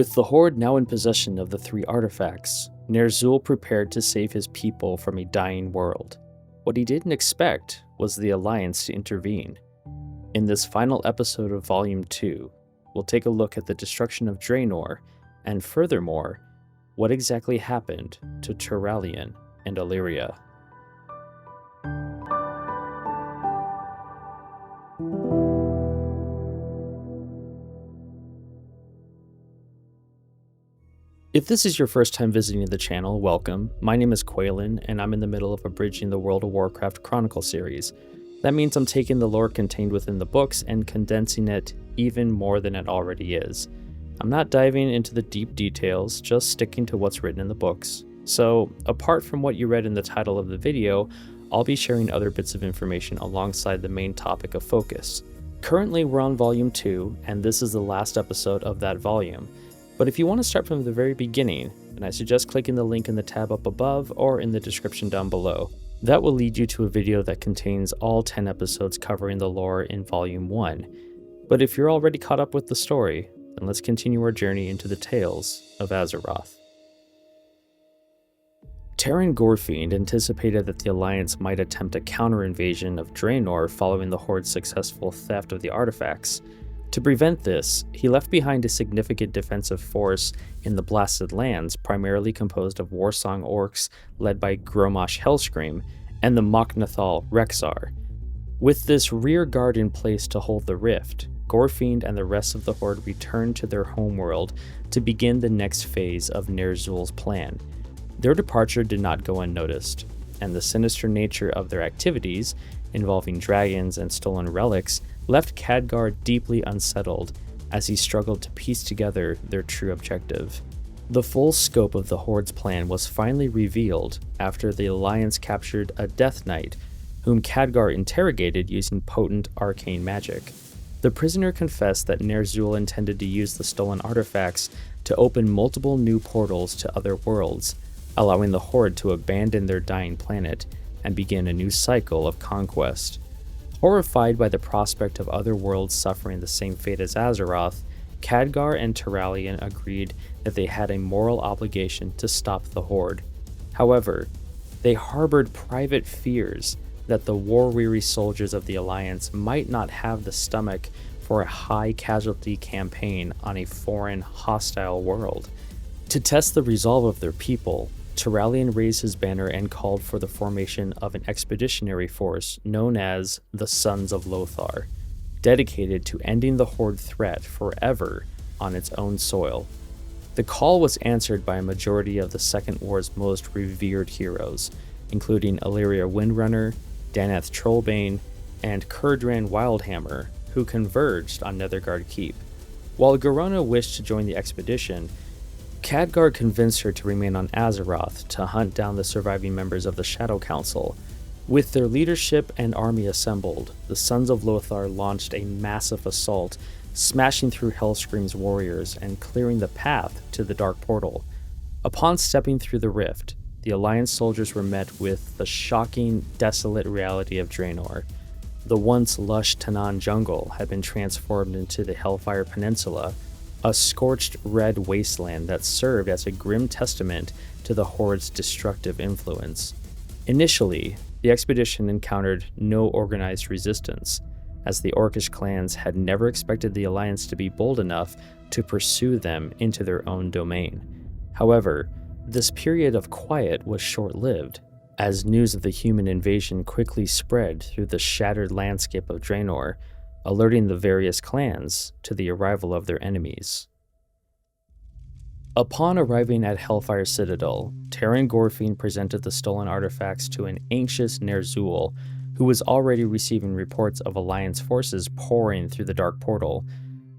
With the Horde now in possession of the three artifacts, Ner'zhul prepared to save his people from a dying world. What he didn't expect was the Alliance to intervene. In this final episode of Volume 2, we'll take a look at the destruction of Draenor, and furthermore, what exactly happened to Turalyon and Alleria. If this is your first time visiting the channel, welcome. My name is Quaylen, and I'm in the middle of abridging the World of Warcraft Chronicle series. That means I'm taking the lore contained within the books and condensing it even more than it already is. I'm not diving into the deep details, just sticking to what's written in the books. So, apart from what you read in the title of the video, I'll be sharing other bits of information alongside the main topic of focus. Currently, we're on Volume 2, and this is the last episode of that volume. But if you want to start from the very beginning, then I suggest clicking the link in the tab up above or in the description down below. That will lead you to a video that contains all 10 episodes covering the lore in Volume 1. But if you're already caught up with the story, then let's continue our journey into the tales of Azeroth. Terran Gorefiend anticipated that the Alliance might attempt a counter-invasion of Draenor following the Horde's successful theft of the artifacts. To prevent this, he left behind a significant defensive force in the Blasted Lands, primarily composed of Warsong orcs led by Grommash Hellscream and the Mok'Nathal Rexxar. With this rear guard in place to hold the rift, Gorefiend and the rest of the Horde returned to their homeworld to begin the next phase of Ner'zhul's plan. Their departure did not go unnoticed, and the sinister nature of their activities, involving dragons and stolen relics, left Khadgar deeply unsettled as he struggled to piece together their true objective. The full scope of the Horde's plan was finally revealed after the Alliance captured a Death Knight, whom Khadgar interrogated using potent arcane magic. The prisoner confessed that Ner'zhul intended to use the stolen artifacts to open multiple new portals to other worlds, allowing the Horde to abandon their dying planet and begin a new cycle of conquest. Horrified by the prospect of other worlds suffering the same fate as Azeroth, Khadgar and Turalyon agreed that they had a moral obligation to stop the Horde. However, they harbored private fears that the war-weary soldiers of the Alliance might not have the stomach for a high-casualty campaign on a foreign, hostile world. To test the resolve of their people, Turalyon raised his banner and called for the formation of an expeditionary force known as the Sons of Lothar, dedicated to ending the Horde threat forever on its own soil. The call was answered by a majority of the Second War's most revered heroes, including Alleria Windrunner, Danath Trollbane, and Kurdran Wildhammer, who converged on Netherguard Keep. While Garona wished to join the expedition, Khadgar convinced her to remain on Azeroth to hunt down the surviving members of the Shadow Council. With their leadership and army assembled, the Sons of Lothar launched a massive assault, smashing through Hellscream's warriors and clearing the path to the Dark Portal. Upon stepping through the rift, the Alliance soldiers were met with the shocking, desolate reality of Draenor. The once lush Tanaan jungle had been transformed into the Hellfire Peninsula, a scorched red wasteland that served as a grim testament to the Horde's destructive influence. Initially, the expedition encountered no organized resistance, as the Orcish clans had never expected the Alliance to be bold enough to pursue them into their own domain. However, this period of quiet was short-lived, as news of the human invasion quickly spread through the shattered landscape of Draenor, alerting the various clans to the arrival of their enemies. Upon arriving at Hellfire Citadel, Terran Gorefiend presented the stolen artifacts to an anxious Ner'zhul, who was already receiving reports of Alliance forces pouring through the Dark Portal.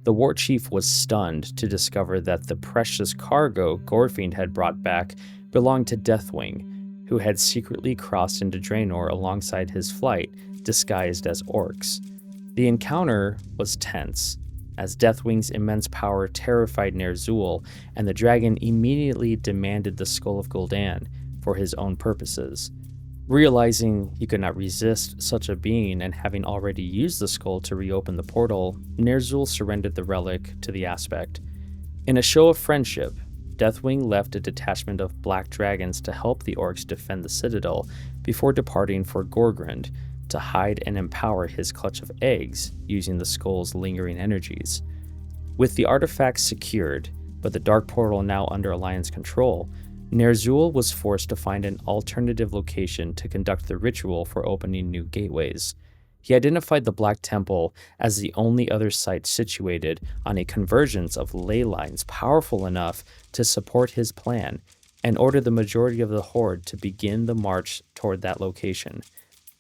The war chief was stunned to discover that the precious cargo Gorefiend had brought back belonged to Deathwing, who had secretly crossed into Draenor alongside his flight, disguised as orcs. The encounter was tense, as Deathwing's immense power terrified Ner'zhul, and the dragon immediately demanded the Skull of Gul'dan for his own purposes. Realizing he could not resist such a being and having already used the skull to reopen the portal, Ner'zhul surrendered the relic to the Aspect. In a show of friendship, Deathwing left a detachment of black dragons to help the orcs defend the citadel before departing for Gorgrond to hide and empower his clutch of eggs using the skull's lingering energies. With the artifacts secured, but the dark portal now under Alliance control, Ner'zhul was forced to find an alternative location to conduct the ritual for opening new gateways. He identified the Black Temple as the only other site situated on a convergence of ley lines powerful enough to support his plan, and ordered the majority of the Horde to begin the march toward that location.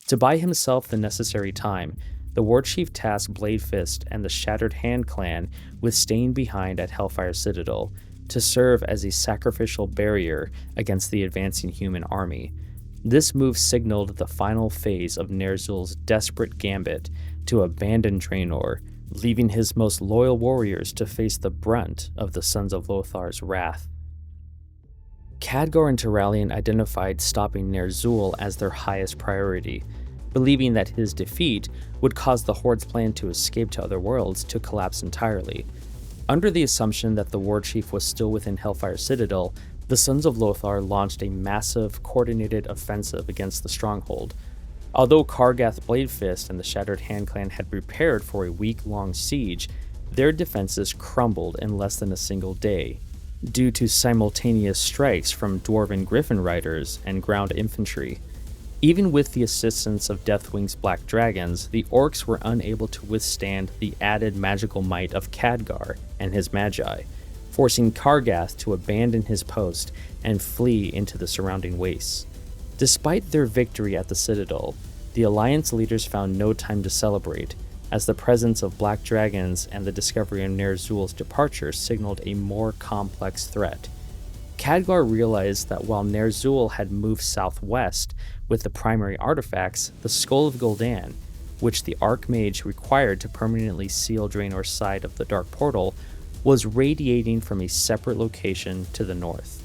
To buy himself the necessary time, the war chief tasked Bladefist and the Shattered Hand clan with staying behind at Hellfire Citadel to serve as a sacrificial barrier against the advancing human army. This move signaled the final phase of Ner'zhul's desperate gambit to abandon Draenor, leaving his most loyal warriors to face the brunt of the Sons of Lothar's wrath. Khadgar and Turalyon identified stopping Ner'zhul as their highest priority, believing that his defeat would cause the Horde's plan to escape to other worlds to collapse entirely. Under the assumption that the war chief was still within Hellfire Citadel, the Sons of Lothar launched a massive, coordinated offensive against the stronghold. Although Kargath Bladefist and the Shattered Hand clan had prepared for a week-long siege, their defenses crumbled in less than a single day, due to simultaneous strikes from Dwarven Griffin Riders and ground infantry. Even with the assistance of Deathwing's Black Dragons, the orcs were unable to withstand the added magical might of Khadgar and his magi, forcing Kargath to abandon his post and flee into the surrounding wastes. Despite their victory at the Citadel, the Alliance leaders found no time to celebrate, as the presence of Black Dragons and the discovery of Ner'zhul's departure signaled a more complex threat. Khadgar realized that while Ner'zhul had moved southwest with the primary artifacts, the Skull of Gul'dan, which the Archmage required to permanently seal Draenor's side of the Dark Portal, was radiating from a separate location to the north.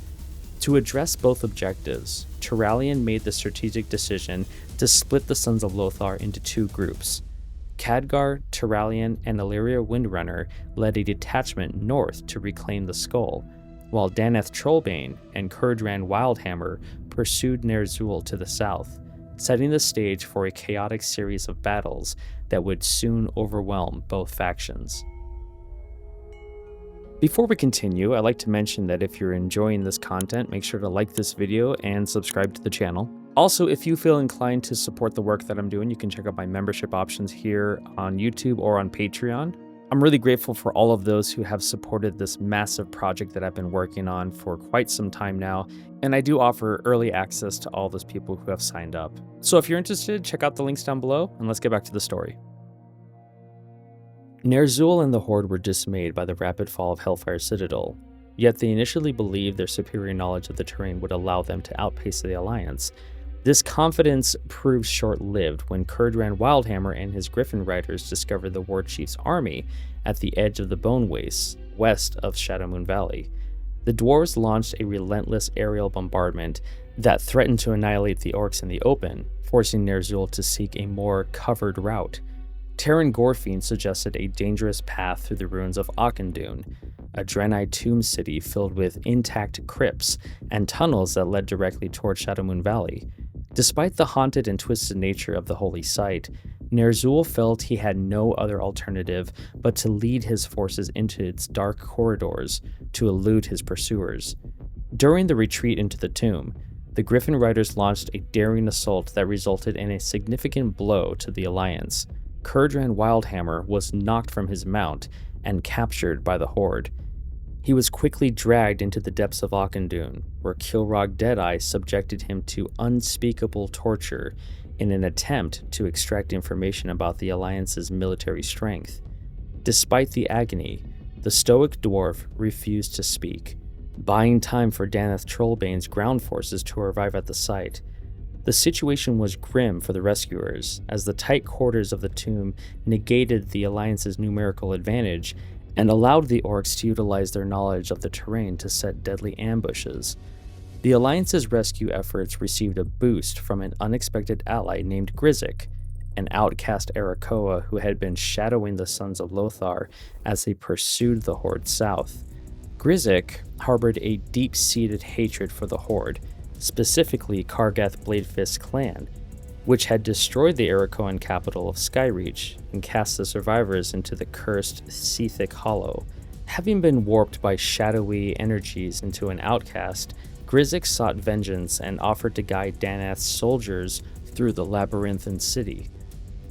To address both objectives, Turalyon made the strategic decision to split the Sons of Lothar into two groups. Khadgar, Turalyon, and Alleria Windrunner led a detachment north to reclaim the skull, while Danath Trollbane and Kurdran Wildhammer pursued Ner'zhul to the south, setting the stage for a chaotic series of battles that would soon overwhelm both factions. Before we continue, I'd like to mention that if you're enjoying this content, make sure to like this video and subscribe to the channel. Also, if you feel inclined to support the work that I'm doing, you can check out my membership options here on YouTube or on Patreon. I'm really grateful for all of those who have supported this massive project that I've been working on for quite some time now, and I do offer early access to all those people who have signed up. So if you're interested, check out the links down below, and let's get back to the story. Ner'zhul and the Horde were dismayed by the rapid fall of Hellfire Citadel, yet they initially believed their superior knowledge of the terrain would allow them to outpace the Alliance. This confidence proved short-lived when Kurdran Wildhammer and his Griffin Riders discovered the War Chief's army at the edge of the Bone Wastes, west of Shadowmoon Valley. The dwarves launched a relentless aerial bombardment that threatened to annihilate the orcs in the open, forcing Ner'zhul to seek a more covered route. Terran Gorfiend suggested a dangerous path through the ruins of Auchindoun, a Draenei tomb city filled with intact crypts and tunnels that led directly toward Shadowmoon Valley. Despite the haunted and twisted nature of the holy site, Ner'zhul felt he had no other alternative but to lead his forces into its dark corridors to elude his pursuers. During the retreat into the tomb, the Griffin Riders launched a daring assault that resulted in a significant blow to the Alliance. Kurdran Wildhammer was knocked from his mount and captured by the Horde. He was quickly dragged into the depths of Auchindoun, where Kilrogg Deadeye subjected him to unspeakable torture in an attempt to extract information about the Alliance's military strength. Despite the agony, the stoic dwarf refused to speak, buying time for Danath Trollbane's ground forces to arrive at the site. The situation was grim for the rescuers, as the tight quarters of the tomb negated the Alliance's numerical advantage and allowed the orcs to utilize their knowledge of the terrain to set deadly ambushes. The Alliance's rescue efforts received a boost from an unexpected ally named Grizzik, an outcast Arakoa who had been shadowing the Sons of Lothar as they pursued the Horde south. Grizzik harbored a deep-seated hatred for the Horde, specifically Kargath Bladefist's clan, which had destroyed the Arakoan capital of Skyreach and cast the survivors into the cursed Seethic Hollow. Having been warped by shadowy energies into an outcast, Grizzik sought vengeance and offered to guide Danath's soldiers through the labyrinthine city.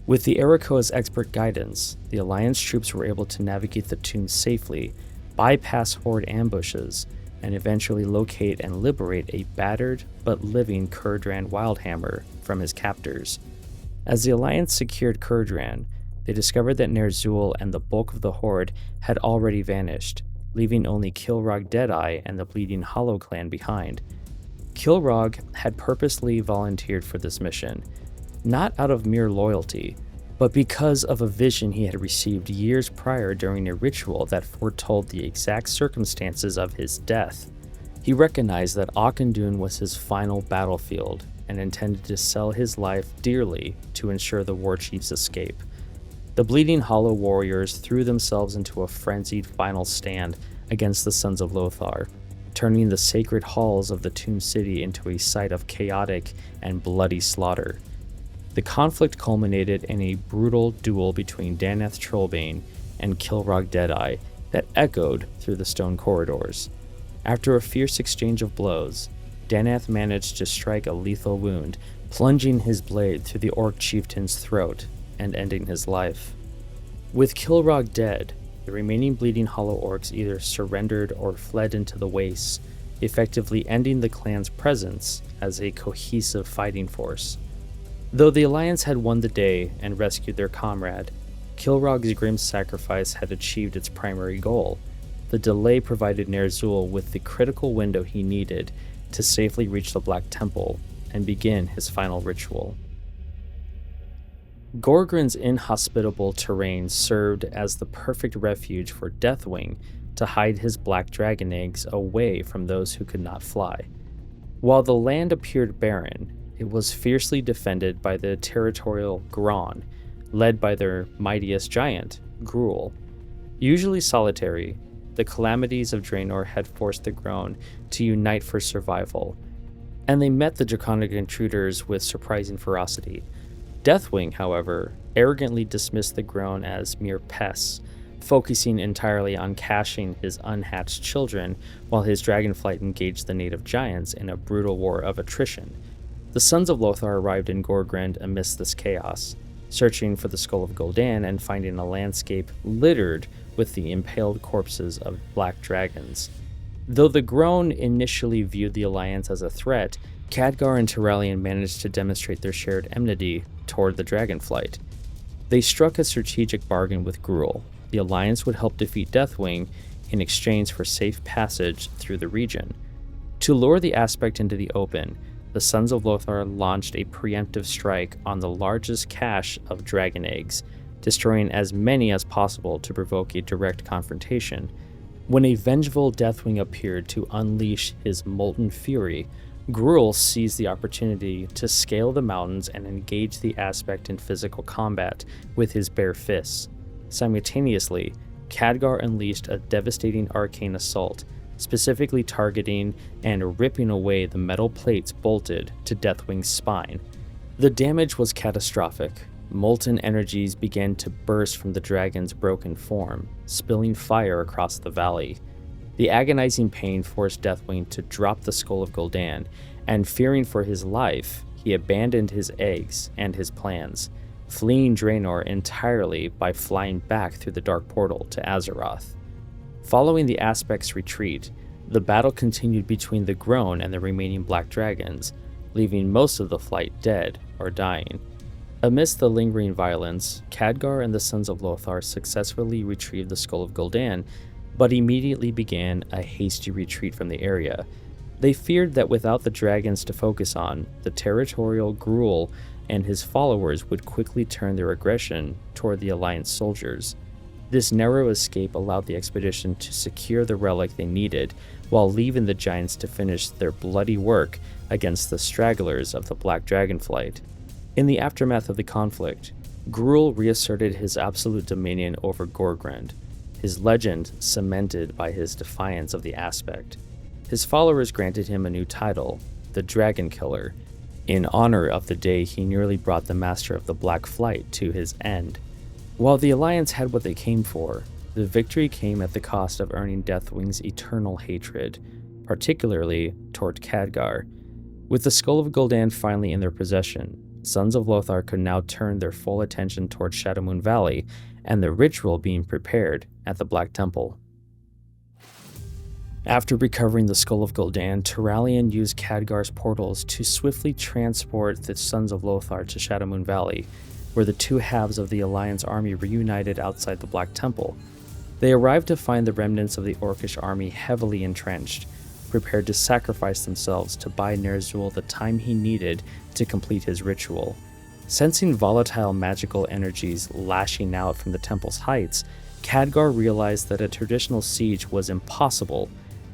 With the Arakoa's expert guidance, the Alliance troops were able to navigate the tomb safely, bypass Horde ambushes, and eventually locate and liberate a battered but living Kurdran Wildhammer from his captors. As the Alliance secured Kurdran, they discovered that Ner'zhul and the bulk of the Horde had already vanished, leaving only Kilrogg Deadeye and the Bleeding Hollow clan behind. Kilrogg had purposely volunteered for this mission, not out of mere loyalty, but because of a vision he had received years prior during a ritual that foretold the exact circumstances of his death. He recognized that Auchindoun was his final battlefield and intended to sell his life dearly to ensure the warchief's escape. The Bleeding Hollow warriors threw themselves into a frenzied final stand against the Sons of Lothar, turning the sacred halls of the Tomb City into a site of chaotic and bloody slaughter. The conflict culminated in a brutal duel between Danath Trollbane and Kilrogg Deadeye that echoed through the stone corridors. After a fierce exchange of blows, Danath managed to strike a lethal wound, plunging his blade through the Orc chieftain's throat and ending his life. With Kilrogg dead, the remaining Bleeding Hollow orcs either surrendered or fled into the wastes, effectively ending the clan's presence as a cohesive fighting force. Though the Alliance had won the day and rescued their comrade, Kilrogg's grim sacrifice had achieved its primary goal. The delay provided Ner'zhul with the critical window he needed to safely reach the Black Temple and begin his final ritual. Gorgrond's inhospitable terrain served as the perfect refuge for Deathwing to hide his black dragon eggs away from those who could not fly. While the land appeared barren, it was fiercely defended by the territorial Grond, led by their mightiest giant, Gruul. Usually solitary, the calamities of Draenor had forced the Grond to unite for survival, and they met the draconic intruders with surprising ferocity. Deathwing, however, arrogantly dismissed the Grond as mere pests, focusing entirely on caching his unhatched children while his dragonflight engaged the native giants in a brutal war of attrition. The Sons of Lothar arrived in Gorgrond amidst this chaos, searching for the Skull of Gul'dan and finding a landscape littered with the impaled corpses of black dragons. Though the Grond initially viewed the Alliance as a threat, Khadgar and Turalyon managed to demonstrate their shared enmity toward the dragonflight. They struck a strategic bargain with Gruul. The Alliance would help defeat Deathwing in exchange for safe passage through the region. To lure the aspect into the open, the Sons of Lothar launched a preemptive strike on the largest cache of dragon eggs, destroying as many as possible to provoke a direct confrontation. When a vengeful Deathwing appeared to unleash his molten fury, Gruul seized the opportunity to scale the mountains and engage the aspect in physical combat with his bare fists. Simultaneously, Khadgar unleashed a devastating arcane assault, specifically targeting and ripping away the metal plates bolted to Deathwing's spine. The damage was catastrophic. Molten energies began to burst from the dragon's broken form, spilling fire across the valley. The agonizing pain forced Deathwing to drop the Skull of Gul'dan, and fearing for his life, he abandoned his eggs and his plans, fleeing Draenor entirely by flying back through the Dark Portal to Azeroth. Following the Aspect's retreat, the battle continued between the Grond and the remaining black dragons, leaving most of the flight dead or dying. Amidst the lingering violence, Khadgar and the Sons of Lothar successfully retrieved the Skull of Gul'dan, but immediately began a hasty retreat from the area. They feared that without the dragons to focus on, the territorial Gruul and his followers would quickly turn their aggression toward the Alliance soldiers. This narrow escape allowed the expedition to secure the relic they needed, while leaving the giants to finish their bloody work against the stragglers of the Black Dragonflight. In the aftermath of the conflict, Gruul reasserted his absolute dominion over Gorgrond. his legend cemented by his defiance of the aspect. His followers granted him a new title, the Dragonkiller, in honor of the day he nearly brought the Master of the Black Flight to his end. While the Alliance had what they came for, the victory came at the cost of earning Deathwing's eternal hatred, particularly toward Khadgar. With the Skull of Gul'dan finally in their possession, Sons of Lothar could now turn their full attention toward Shadowmoon Valley and the ritual being prepared at the Black Temple. After recovering the Skull of Gul'dan, Turalyon used Khadgar's portals to swiftly transport the Sons of Lothar to Shadowmoon Valley, where the two halves of the Alliance army reunited outside the Black Temple. They arrived to find the remnants of the Orcish army heavily entrenched, prepared to sacrifice themselves to buy Ner'zhul the time he needed to complete his ritual. Sensing volatile magical energies lashing out from the temple's heights, Khadgar realized that a traditional siege was impossible.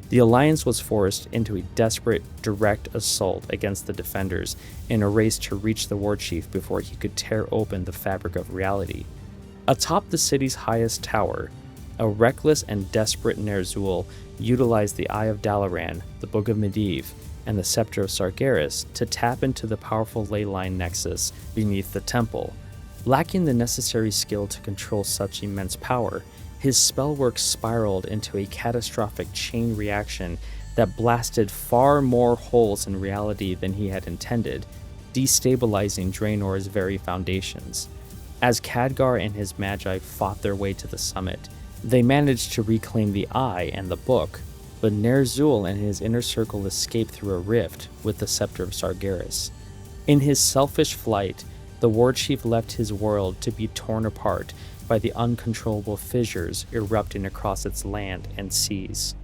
The Alliance was forced into a desperate, direct assault against the defenders in a race to reach the war chief before he could tear open the fabric of reality. Atop the city's highest tower, a reckless and desperate Ner'zhul utilized the Eye of Dalaran, the Book of Medivh, and the Scepter of Sargeras to tap into the powerful ley line nexus beneath the temple. Lacking the necessary skill to control such immense power, his spellwork spiraled into a catastrophic chain reaction that blasted far more holes in reality than he had intended, destabilizing Draenor's very foundations. As Khadgar and his magi fought their way to the summit, they managed to reclaim the Eye and the Book, but Ner'zhul and his inner circle escaped through a rift with the Scepter of Sargeras. In his selfish flight, the war chief left his world to be torn apart by the uncontrollable fissures erupting across its land and seas.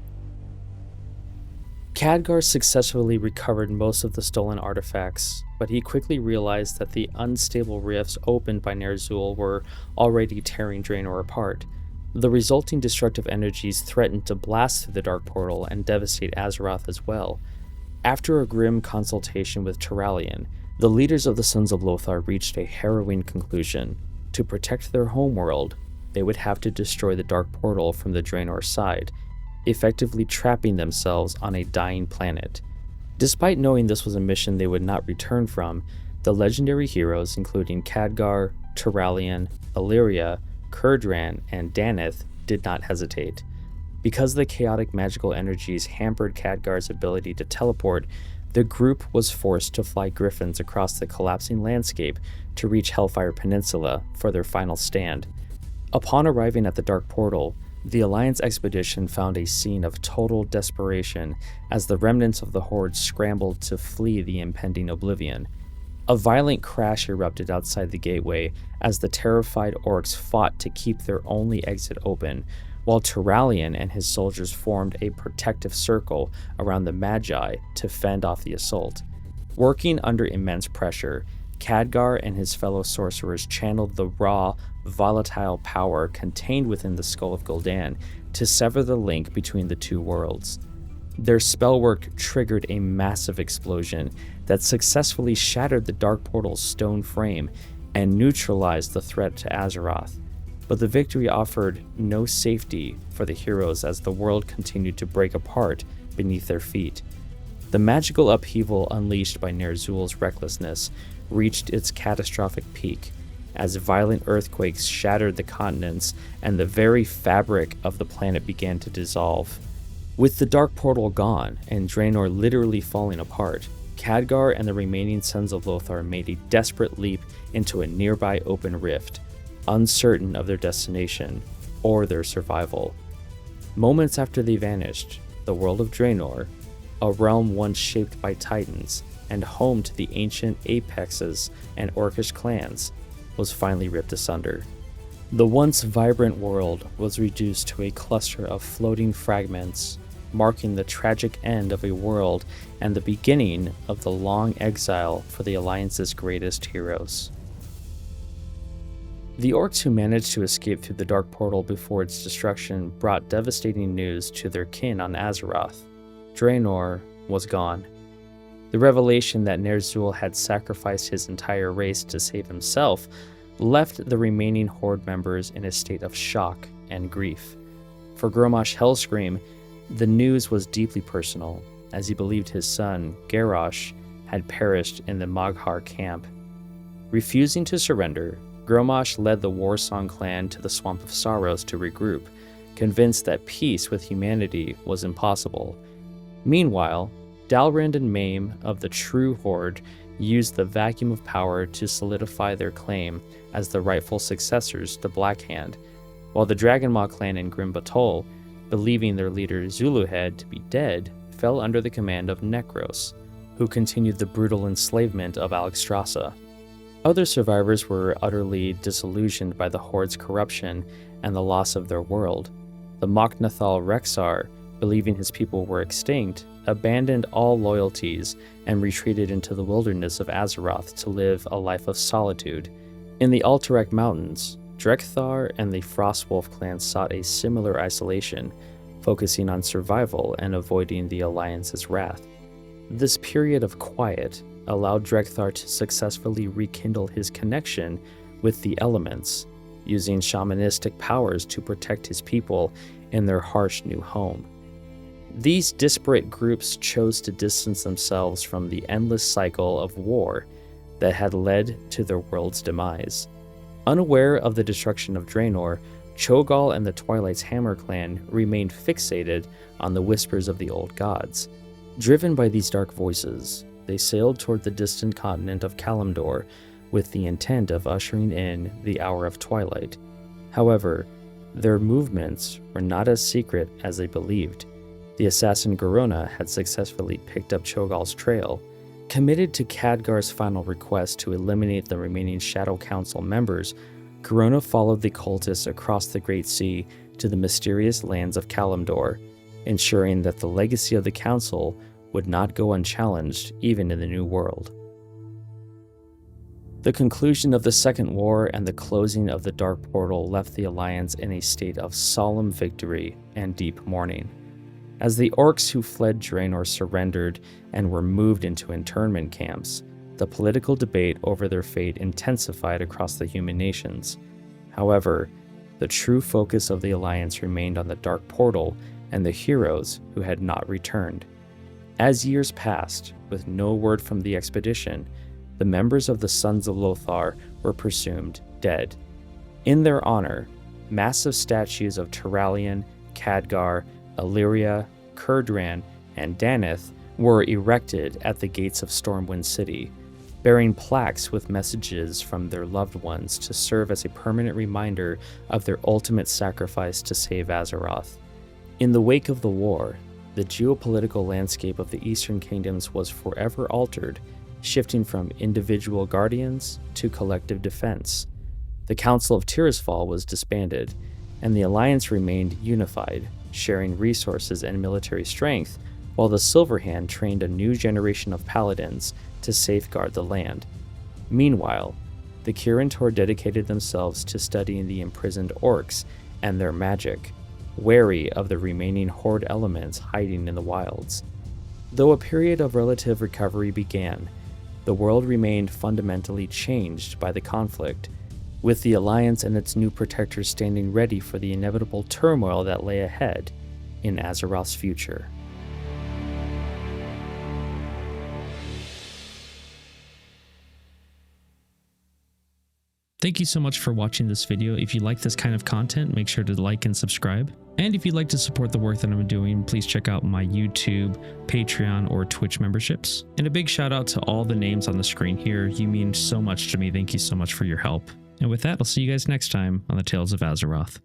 Khadgar successfully recovered most of the stolen artifacts, but he quickly realized that the unstable rifts opened by Ner'zhul were already tearing Draenor apart. The resulting destructive energies threatened to blast through the Dark Portal and devastate Azeroth as well. After a grim consultation with Turalyon, the leaders of the Sons of Lothar reached a harrowing conclusion. To protect their homeworld, they would have to destroy the Dark Portal from the Draenor side, effectively trapping themselves on a dying planet. Despite knowing this was a mission they would not return from, the legendary heroes including Khadgar, Turalyon, Alleria, Kurdran, and Danath did not hesitate. Because the chaotic magical energies hampered Khadgar's ability to teleport, the group was forced to fly griffins across the collapsing landscape to reach Hellfire Peninsula for their final stand. Upon arriving at the Dark Portal, the Alliance expedition found a scene of total desperation as the remnants of the Horde scrambled to flee the impending oblivion. A violent crash erupted outside the gateway as the terrified orcs fought to keep their only exit open, while Turalyon and his soldiers formed a protective circle around the Magi to fend off the assault. Working under immense pressure, Khadgar and his fellow sorcerers channeled the raw, volatile power contained within the Skull of Gul'dan to sever the link between the two worlds. Their spellwork triggered a massive explosion that successfully shattered the Dark Portal's stone frame and neutralized the threat to Azeroth. But the victory offered no safety for the heroes as the world continued to break apart beneath their feet. The magical upheaval unleashed by Ner'zhul's recklessness reached its catastrophic peak as violent earthquakes shattered the continents and the very fabric of the planet began to dissolve. With the Dark Portal gone and Draenor literally falling apart, Khadgar and the remaining Sons of Lothar made a desperate leap into a nearby open rift, uncertain of their destination or their survival. Moments after they vanished, the world of Draenor, a realm once shaped by titans and home to the ancient apexes and orcish clans, was finally ripped asunder. The once vibrant world was reduced to a cluster of floating fragments, marking the tragic end of a world and the beginning of the long exile for the Alliance's greatest heroes. The orcs who managed to escape through the Dark Portal before its destruction brought devastating news to their kin on Azeroth. Draenor was gone. The revelation that Ner'zhul had sacrificed his entire race to save himself left the remaining Horde members in a state of shock and grief. For Grommash Hellscream, the news was deeply personal, as he believed his son, Garrosh, had perished in the Mag'har camp. Refusing to surrender, Grommash led the Warsong clan to the Swamp of Sorrows to regroup, convinced that peace with humanity was impossible. Meanwhile, Dalrand and Maim of the True Horde used the vacuum of power to solidify their claim as the rightful successors to Black Hand, while the Dragonmaw clan in Grim Batol, believing their leader Zuluhead to be dead, fell under the command of Nekros, who continued the brutal enslavement of Alexstrasza. Other survivors were utterly disillusioned by the Horde's corruption and the loss of their world. The Mok'Nathal Rexar, believing his people were extinct, abandoned all loyalties and retreated into the wilderness of Azeroth to live a life of solitude. In the Alterac Mountains, Drekthar and the Frostwolf clan sought a similar isolation, focusing on survival and avoiding the Alliance's wrath. This period of quiet allowed Drekthar to successfully rekindle his connection with the elements, using shamanistic powers to protect his people in their harsh new home. These disparate groups chose to distance themselves from the endless cycle of war that had led to their world's demise. Unaware of the destruction of Draenor, Cho'Gall and the Twilight's Hammer clan remained fixated on the whispers of the old gods. Driven by these dark voices, they sailed toward the distant continent of Kalimdor with the intent of ushering in the Hour of Twilight. However, their movements were not as secret as they believed. The assassin Garona had successfully picked up Cho'Gall's trail. Committed to Khadgar's final request to eliminate the remaining Shadow Council members, Garona followed the cultists across the Great Sea to the mysterious lands of Kalimdor, ensuring that the legacy of the Council would not go unchallenged even in the New World. The conclusion of the Second War and the closing of the Dark Portal left the Alliance in a state of solemn victory and deep mourning. As the orcs who fled Draenor surrendered and were moved into internment camps, the political debate over their fate intensified across the human nations. However, the true focus of the Alliance remained on the Dark Portal and the heroes who had not returned. As years passed, with no word from the expedition, the members of the Sons of Lothar were presumed dead. In their honor, massive statues of Turalyon, Khadgar, Alleria, Kurdran, and Danath were erected at the gates of Stormwind City, bearing plaques with messages from their loved ones to serve as a permanent reminder of their ultimate sacrifice to save Azeroth. In the wake of the war, the geopolitical landscape of the Eastern Kingdoms was forever altered, shifting from individual guardians to collective defense. The Council of Tirisfal was disbanded, and the Alliance remained unified, sharing resources and military strength, while the Silverhand trained a new generation of paladins to safeguard the land. Meanwhile, the Kirin Tor dedicated themselves to studying the imprisoned orcs and their magic, wary of the remaining Horde elements hiding in the wilds. Though a period of relative recovery began, the world remained fundamentally changed by the conflict, with the Alliance and its new protectors standing ready for the inevitable turmoil that lay ahead in Azeroth's future. Thank you so much for watching this video. If you like this kind of content, make sure to like and subscribe. And if you'd like to support the work that I'm doing, please check out my YouTube, Patreon, or Twitch memberships. And a big shout out to all the names on the screen here. You mean so much to me. Thank you so much for your help. And with that, I'll see you guys next time on the Tales of Azeroth.